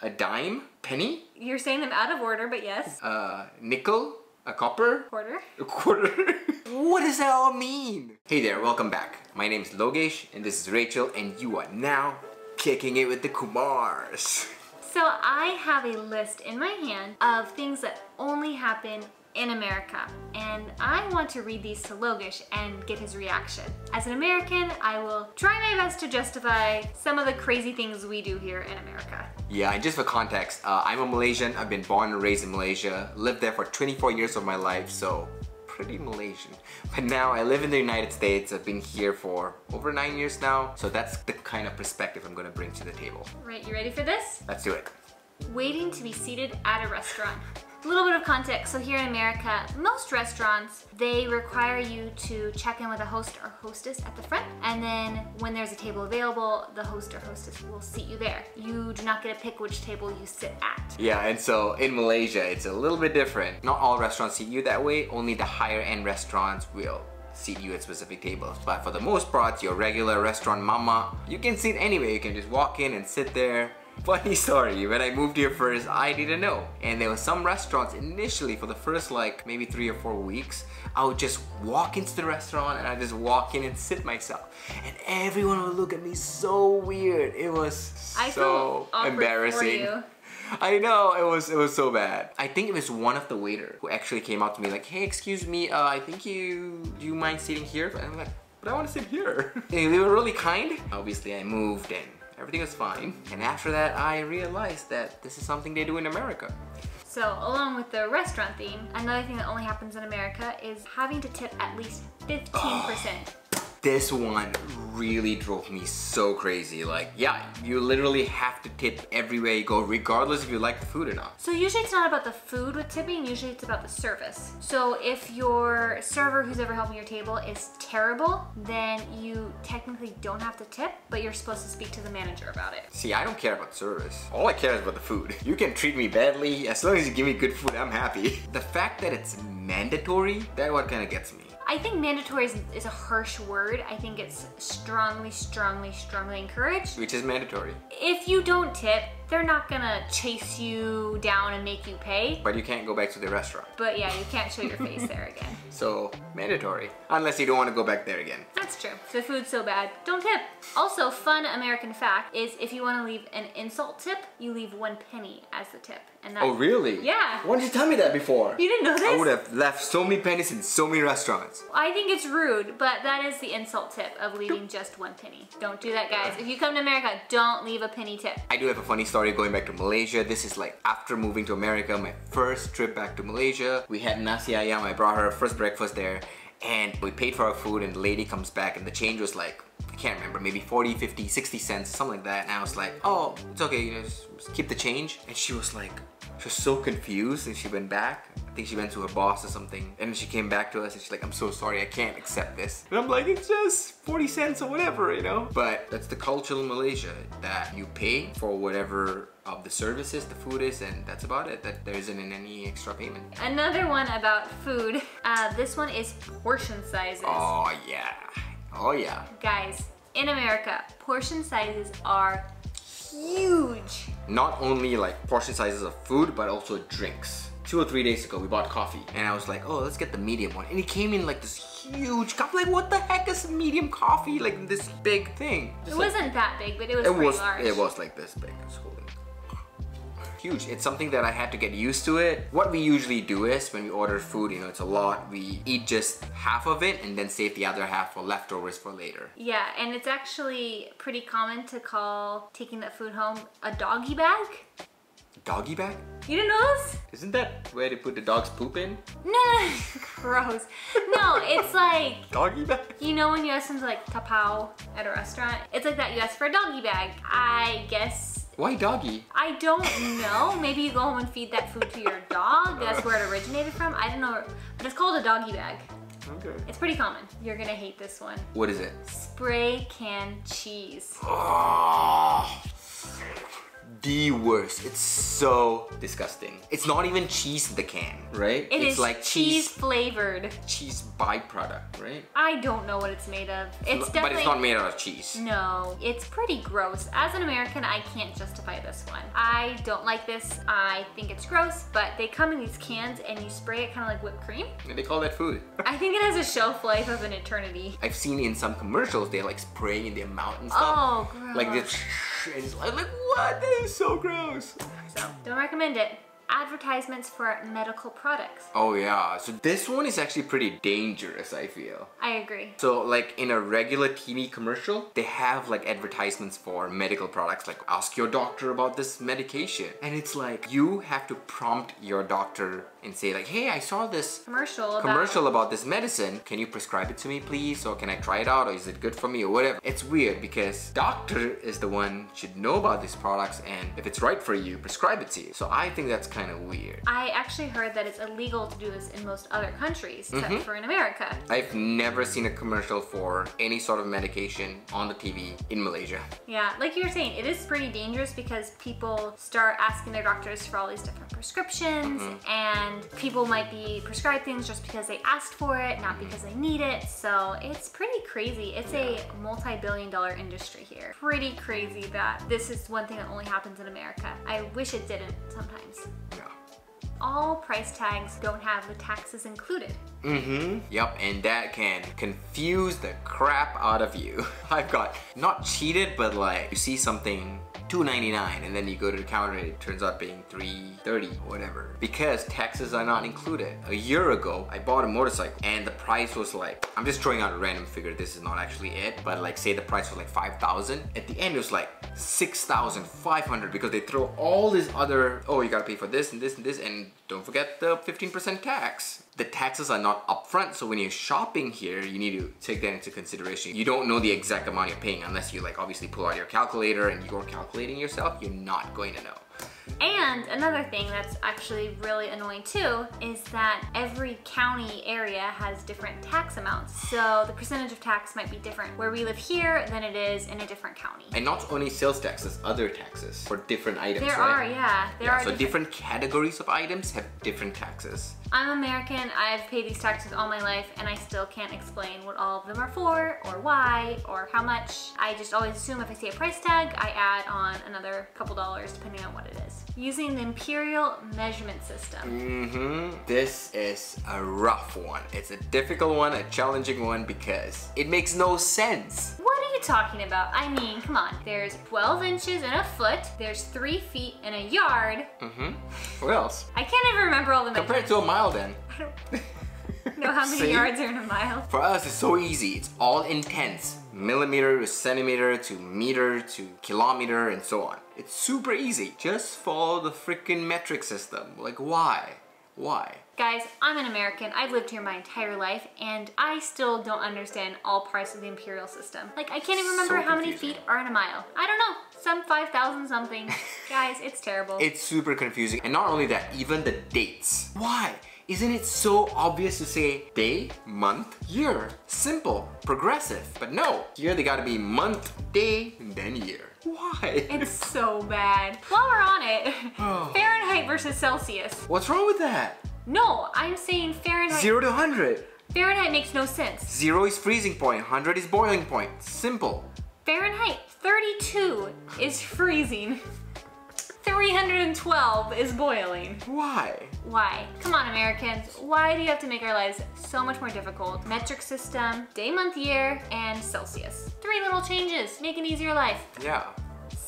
a dime, penny. You're saying them out of order, but yes. Nickel, a copper. Quarter. A quarter. What does that all mean? Hey there, welcome back. My name is Logesh and this is Rachel and you are now kicking it with the Kumaars. So I have a list in my hand of things that only happen in America, and I want to read these to Logesh and get his reaction. As an American, I will try my best to justify some of the crazy things we do here in America. Yeah, and just for context, I'm a Malaysian. I've been born and raised in Malaysia, lived there for 24 years of my life, so pretty Malaysian. But now I live in the United States. I've been here for over 9 years now, so that's the kind of perspective I'm gonna bring to the table. Right, you ready for this? Let's do it. Waiting to be seated at a restaurant. A little bit of context. So here in America, most restaurants, they require you to check in with a host or hostess at the front, and then when there's a table available, the host or hostess will seat you there. You do not get to pick which table you sit at. Yeah, and so in Malaysia, it's a little bit different. Not all restaurants seat you that way. Only the higher end restaurants will seat you at specific tables. But for the most part, your regular restaurant mama, you can sit anywhere. You can just walk in and sit there. Funny story, when I moved here first, I didn't know. And there were some restaurants initially for the first like maybe 3 or 4 weeks, I would just walk into the restaurant and I just walk in and sit myself. And everyone would look at me so weird. It was so embarrassing. I know, it was so bad. I think it was one of the waiter who actually came out to me like, hey, excuse me, I think do you mind sitting here? And I'm like, but I want to sit here. And they were really kind. Obviously I moved and everything was fine. And after that, I realized that this is something they do in America. So along with the restaurant theme, another thing that only happens in America is having to tip at least 15%. This one really drove me so crazy. Like, yeah, you literally have to tip everywhere you go, regardless if you like the food or not. So usually it's not about the food with tipping, usually it's about the service. So if your server who's ever helping your table is terrible, then you technically don't have to tip, but you're supposed to speak to the manager about it. See, I don't care about service. All I care is about the food. You can treat me badly, as long as you give me good food, I'm happy. The fact that it's mandatory, that's what kind of gets me. I think mandatory is a harsh word. I think it's strongly encouraged. Which is mandatory. If you don't tip, they're not gonna chase you down and make you pay. But you can't go back to the restaurant. But yeah, you can't show your face there again. So, mandatory. Unless you don't want to go back there again. That's true. If the food's so bad, don't tip. Also, fun American fact is if you want to leave an insult tip, you leave 1 penny as the tip. And that's, oh really? Yeah. Why didn't you tell me that before? You didn't know this? I would have left so many pennies in so many restaurants. I think it's rude, but that is the insult tip of leaving just 1 penny. Don't do that, guys. If you come to America, don't leave a penny tip. I do have a funny story going back to Malaysia. This is like after moving to America, my first trip back to Malaysia. We had nasi ayam. I brought her first breakfast there. And we paid for our food and the lady comes back and the change was like, I can't remember, maybe 40, 50, 60 cents, something like that. And I was like, oh, it's okay, you know, just keep the change. And she was like, she was so confused and she went back. I think she went to her boss or something. And then she came back to us and she's like, I'm so sorry, I can't accept this. And I'm like, it's just 40 cents or whatever, you know? But that's the culture in Malaysia, that you pay for whatever of the services the food is, and that's about it. That there isn't any extra payment. Another one about food. This one is portion sizes. Oh yeah. Oh yeah. Guys, in America, portion sizes are huge. Not only like portion sizes of food, but also drinks. 2 or 3 days ago, we bought coffee, and I was like, oh, let's get the medium one. And it came in like this huge cup. Like, what the heck is medium coffee? Like this big thing. It wasn't that big, but it was pretty large. It was like this big. It's holding. Huge. It's something that I had to get used to it. What we usually do is when we order food, you know, it's a lot, we eat just half of it and then save the other half for leftovers for later. Yeah, and it's actually pretty common to call taking that food home a doggy bag. Doggy bag? You didn't know this? Isn't that where they put the dog's poop in? No, gross. No, it's like... Doggy bag? You know when you ask them to like tapao at a restaurant? It's like that, you ask for a doggy bag. I guess... Why doggy? I don't know. Maybe you go home and feed that food to your dog. That's where it originated from. I don't know. But it's called a doggy bag. Okay. It's pretty common. You're gonna hate this one. What is it? Spray can cheese. Oh, the worst. It's so disgusting. It's not even cheese in the can, right? It's like cheese flavored. Cheese byproduct, right? I don't know what it's made of. It's definitely... But it's not made out of cheese. No, it's pretty gross. As an American, I can't justify this one. I don't like this. I think it's gross, but they come in these cans and you spray it kind of like whipped cream. And they call that food. I think it has a shelf life of an eternity. I've seen in some commercials, they're like spraying in the amount and stuff. Oh, gross. Like this, and it's like, what? That is so gross. So, don't recommend it. Advertisements for medical products. Oh yeah, so this one is actually pretty dangerous, I feel. I agree. So like in a regular TV commercial, they have like advertisements for medical products, like ask your doctor about this medication. And it's like, you have to prompt your doctor and say like, hey, I saw this commercial about this medicine. Can you prescribe it to me please? Or can I try it out? Or is it good for me or whatever? It's weird because doctor is the one should know about these products, and if it's right for you, prescribe it to you. So I think that's kind of weird. I actually heard that it's illegal to do this in most other countries, except for in America. I've never seen a commercial for any sort of medication on the TV in Malaysia. Yeah, like you were saying, it is pretty dangerous because people start asking their doctors for all these different prescriptions, and people might be prescribed things just because they asked for it, not because they need it. So it's pretty crazy. It's a multi-billion-dollar industry here. Pretty crazy that this is one thing that only happens in America. I wish it didn't sometimes. Yeah. All price tags don't have the taxes included. Yep, and that can confuse the crap out of you. I've got not cheated, but like you see something $2.99 and then you go to the counter and it turns out being $3.30 or whatever, because taxes are not included. A year ago, I bought a motorcycle and the price was like, I'm just throwing out a random figure, this is not actually it, but like say the price was like 5,000. At the end it was like 6,500 because they throw all this other, oh you gotta pay for this and this and this, and don't forget the 15% tax. The taxes are not upfront, so when you're shopping here, you need to take that into consideration. You don't know the exact amount you're paying unless you like obviously pull out your calculator and you're calculating yourself. You're not going to know. And another thing that's actually really annoying too is that every county area has different tax amounts. So the percentage of tax might be different where we live here than it is in a different county. And not only sales taxes, other taxes for different items, there right? There are so different categories of items have different taxes. I'm American, I've paid these taxes all my life, and I still can't explain what all of them are for, or why, or how much. I just always assume if I see a price tag, I add on another couple dollars depending on what it is. Using the Imperial measurement system. This is a rough one. It's a difficult one, a challenging one, because it makes no sense. What are you talking about? I mean, come on. There's 12 inches in a foot, there's 3 feet in a yard. What else? I can't even remember all the Compared to a mile then. I don't know how many yards are in a mile. For us, it's so easy. It's all in tenths. Millimeter to centimeter to meter to kilometer and so on. It's super easy. Just follow the freaking metric system. Like why? Why? Guys, I'm an American. I've lived here my entire life and I still don't understand all parts of the imperial system. Like I can't even remember how many feet are in a mile. I don't know. Some 5,000 something. Guys, it's terrible. It's super confusing. And not only that, even the dates. Why? Isn't it so obvious to say day, month, year? Simple, progressive. But no, here they gotta be month, day, and then year. Why? It's so bad. While we're on it, Fahrenheit versus Celsius. What's wrong with that? No, I'm saying Fahrenheit. 0 to 100. Fahrenheit makes no sense. 0 is freezing point, 100 is boiling point. Simple. Fahrenheit 32 is freezing. 312 is boiling. Why? Why? Come on, Americans. Why do you have to make our lives so much more difficult? Metric system, day, month, year, and Celsius. 3 little changes. Make an easier life. Yeah.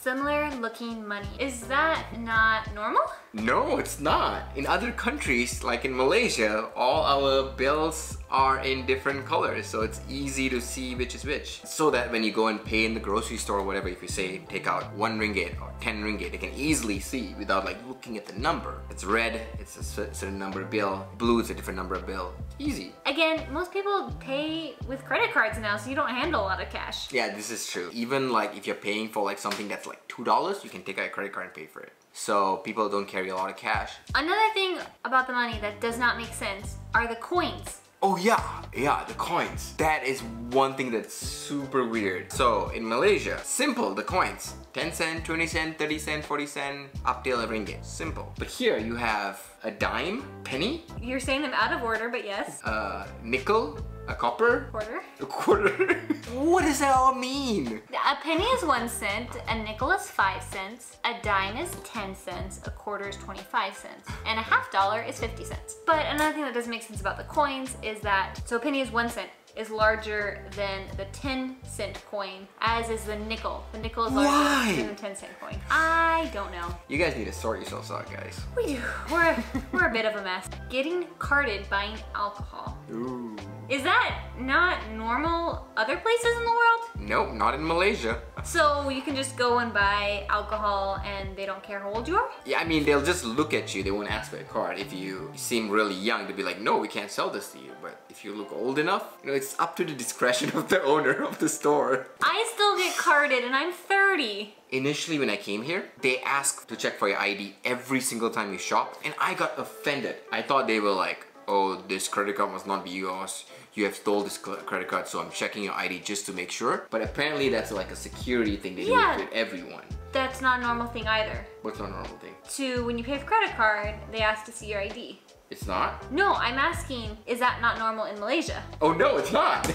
Similar looking money. Is that not normal? No, it's not. In other countries, like in Malaysia, all our bills are in different colors, so it's easy to see which is which. So that when you go and pay in the grocery store or whatever, if you say take out 1 ringgit or 10 ringgit, they can easily see without like looking at the number. It's red, it's a certain number of bill. Blue, it's a different number of bill. Easy. Again, most people pay with credit cards now, so you don't handle a lot of cash. Yeah, this is true. Even like if you're paying for like something that's like $2, you can take out a credit card and pay for it. So people don't carry a lot of cash. Another thing about the money that does not make sense are the coins. Oh yeah, the coins. That is one thing that's super weird. So in Malaysia, simple, the coins. 10 cent, 20 cent, 30 cent, 40 cent, up till a ringgit. Simple. But here you have a dime, penny. You're saying them out of order, but yes. A nickel, a copper. Quarter. A quarter. What does that all mean? A penny is 1 cent, a nickel is 5 cents, a dime is 10 cents, a quarter is 25 cents, and a $half is 50 cents. But another thing that doesn't make sense about the coins is that, so a penny is 1 cent, is larger than the 10-cent coin, as is the nickel. The nickel is larger than the 10-cent coin. I don't know. You guys need to sort yourselves out, guys. We do. We're a bit of a mess. Getting carded buying alcohol. Ooh. Is that not normal other places in the world? Nope, not in Malaysia. So you can just go and buy alcohol and they don't care how old you are? Yeah, I mean, they'll just look at you. They won't ask for a card. If you seem really young, they'll be like, no, we can't sell this to you. But if you look old enough, you know, it's up to the discretion of the owner of the store. I still get carded and I'm 30. Initially, when I came here, they asked to check for your ID every single time you shop, and I got offended. I thought they were like, oh, this credit card must not be yours. You have stole this credit card, so I'm checking your ID just to make sure. But apparently that's like a security thing they do with everyone. That's not a normal thing either. What's not a normal thing? When you pay with credit card, they ask to see your ID. It's not? No, I'm asking, is that not normal in Malaysia? Oh no, it's not.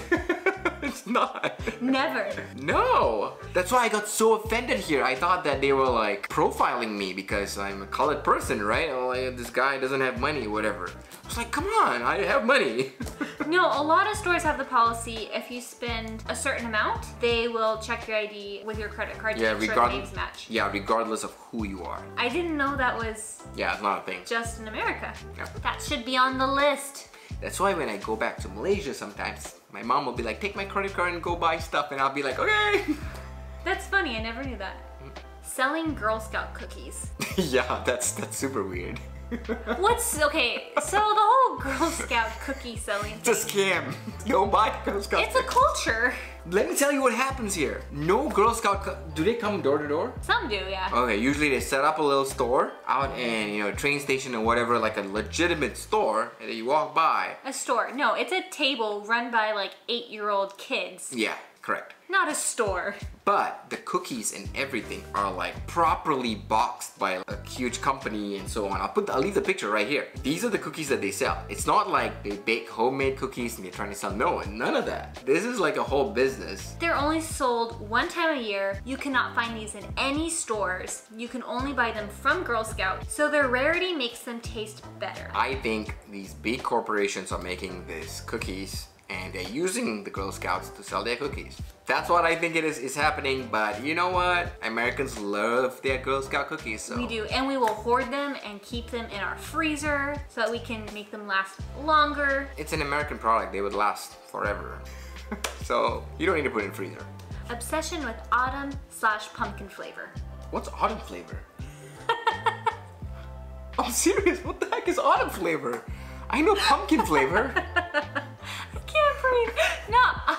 It's not. Never. No. That's why I got so offended here. I thought that they were like profiling me because I'm a colored person, right? Oh, like, this guy doesn't have money, whatever. I was like, come on, I have money. No, a lot of stores have the policy, if you spend a certain amount, they will check your ID with your credit card to make sure the names match. Yeah, regardless of who you are. I didn't know that was... Yeah, it's not a thing. Just in America. Yeah. That should be on the list. That's why when I go back to Malaysia sometimes, my mom will be like, take my credit card and go buy stuff, and I'll be like, okay. That's funny, I never knew that. Selling Girl Scout cookies. Yeah, that's super weird. Okay, so the whole Girl Scout cookie selling thing. It's a scam. Don't buy Girl Scout It's a culture. Let me tell you what happens here. No Girl Scout, do they come door to door? Some do, yeah. Okay, usually they set up a little store out in, you know, a train station or whatever, like a legitimate store, and then you walk by. A store. No, it's a table run by like 8-year-old kids. Yeah, correct. Not a store. But the cookies and everything are like properly boxed by a huge company and so on. I'll leave the picture right here. These are the cookies that they sell. It's not like they bake homemade cookies and they're trying to sell. No, none of that. This is like a whole business. They're only sold one time a year. You cannot find these in any stores. You can only buy them from Girl Scout. So their rarity makes them taste better. I think these big corporations are making these cookies and they're using the Girl Scouts to sell their cookies. That's what I think is happening, but you know what? Americans love their Girl Scout cookies, so. We do, and we will hoard them and keep them in our freezer so that we can make them last longer. It's an American product, they would last forever. So, you don't need to put it in freezer. Obsession with autumn/pumpkin flavor. What's autumn flavor? I'm serious, what the heck is autumn flavor? I know pumpkin flavor. I can't breathe. No.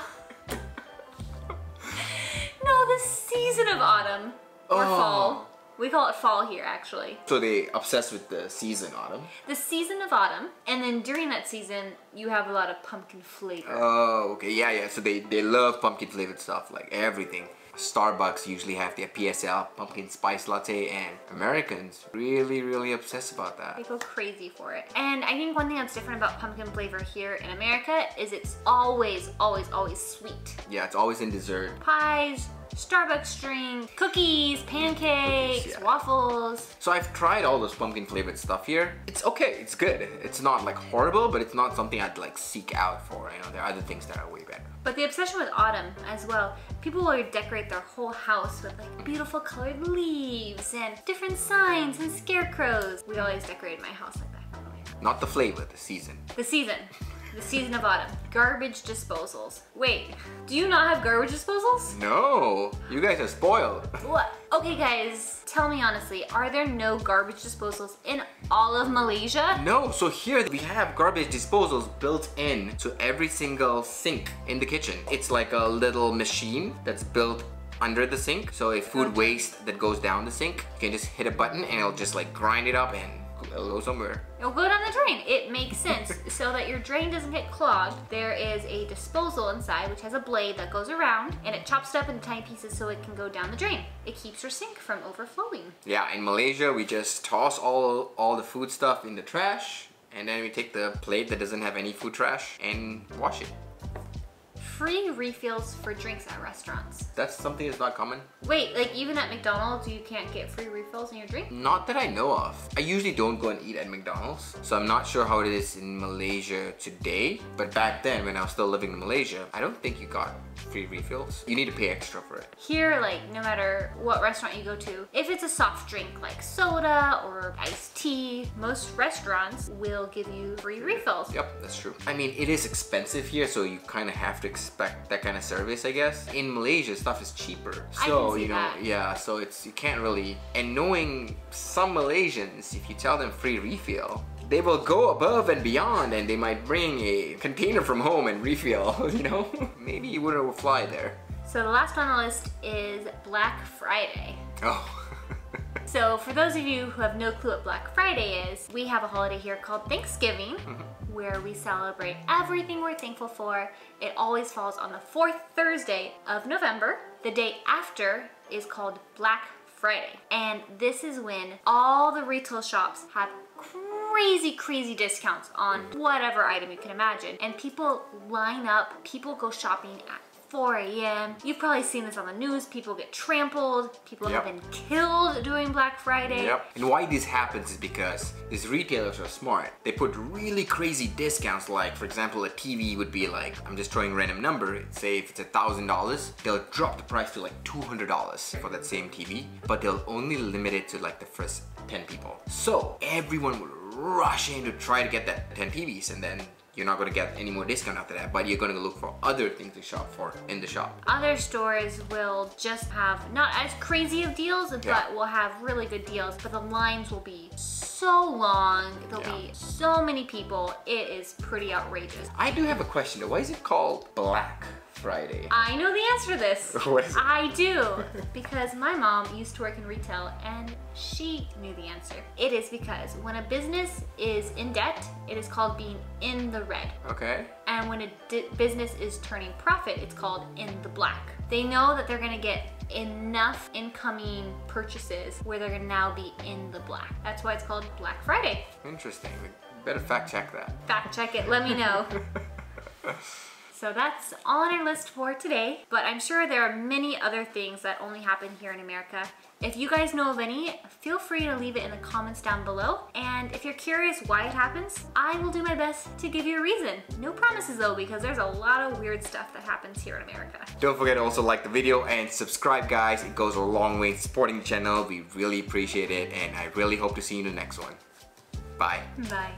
No, the season of autumn or fall. We call it fall here, actually. So they obsessed with the season autumn? The season of autumn, and then during that season, you have a lot of pumpkin flavor. Oh, okay, yeah. So they love pumpkin flavored stuff, like everything. Starbucks usually have their PSL, pumpkin spice latte, and Americans really obsessed about that. They go crazy for it. And I think one thing that's different about pumpkin flavor here in America is it's always sweet. Yeah, it's always in dessert. Pies, Starbucks drink, cookies, pancakes, waffles. So I've tried all this pumpkin flavored stuff here. It's okay, it's good. It's not like horrible, but it's not something I'd like seek out for. You know, there are other things that are way better. But the obsession with autumn as well, people will decorate their whole house with like beautiful colored leaves and different signs and scarecrows. We always decorated my house like that. Not the flavor, the season. The season. The season of autumn. Garbage disposals. Wait, do you not have garbage disposals? No, you guys are spoiled. What? Okay guys, tell me honestly, are there no garbage disposals in all of Malaysia? No, so here we have garbage disposals built in to every single sink in the kitchen. It's like a little machine that's built under the sink. So if food waste that goes down the sink, you can just hit a button and it'll just like grind it up and It'll go somewhere. It'll go down the drain. It makes sense. So that your drain doesn't get clogged, there is a disposal inside which has a blade that goes around and it chops it up into tiny pieces so it can go down the drain. It keeps your sink from overflowing. Yeah, in Malaysia we just toss all the food stuff in the trash and then we take the plate that doesn't have any food trash and wash it. Free refills for drinks at restaurants. That's something that's not common. Wait, like even at McDonald's you can't get free refills in your drink? Not that I know of. I usually don't go and eat at McDonald's, so I'm not sure how it is in Malaysia today. But back then, when I was still living in Malaysia, I don't think you got free refills. You need to pay extra for it. Here, like no matter what restaurant you go to, if it's a soft drink like soda or iced tea, most restaurants will give you free refills. Yep, that's true. I mean, it is expensive here, so you kind of have to expect that kind of service, I guess. In Malaysia, stuff is cheaper. So, you know, that. yeah, so you can't really, and knowing some Malaysians, if you tell them free refill, they will go above and beyond and they might bring a container from home and refill, you know? Maybe you wouldn't fly there. So the last one on the list is Black Friday. Oh. So for those of you who have no clue what Black Friday is, we have a holiday here called Thanksgiving, where we celebrate everything we're thankful for. It always falls on the 4th Thursday of November. The day after is called Black Friday. And this is when all the retail shops have crazy discounts on whatever item you can imagine. And people line up, people go shopping at 4 a.m. You've probably seen this on the news. People get trampled. People have been killed during Black Friday. Yep. And why this happens is because these retailers are smart. They put really crazy discounts, like for example, a TV would be like, I'm just throwing a random number, say if it's $1,000, they'll drop the price to like $200 for that same TV, but they'll only limit it to like the first 10 people. So everyone will rush in to try to get that 10 TVs, and then you're not going to get any more discount after that, but you're going to look for other things to shop for in the shop. Other stores will just have not as crazy of deals, but will have really good deals, but the lines will be so long, there'll be so many people, it is pretty outrageous. I do have a question though. Why is it called Black Friday? I know the answer to this. What is it? I do, because my mom used to work in retail and she knew the answer. It is because when a business is in debt, it is called being in the red. Okay. And when a business is turning profit, it's called in the black. They know that they're gonna get enough incoming purchases where they're gonna now be in the black. That's why it's called Black Friday. Interesting. We better fact check that. Fact check it, let me know. So that's all on our list for today, but I'm sure there are many other things that only happen here in America. If you guys know of any, feel free to leave it in the comments down below. And if you're curious why it happens, I will do my best to give you a reason. No promises though, because there's a lot of weird stuff that happens here in America. Don't forget to also like the video and subscribe, guys. It goes a long way in supporting the channel. We really appreciate it, and I really hope to see you in the next one. Bye. Bye.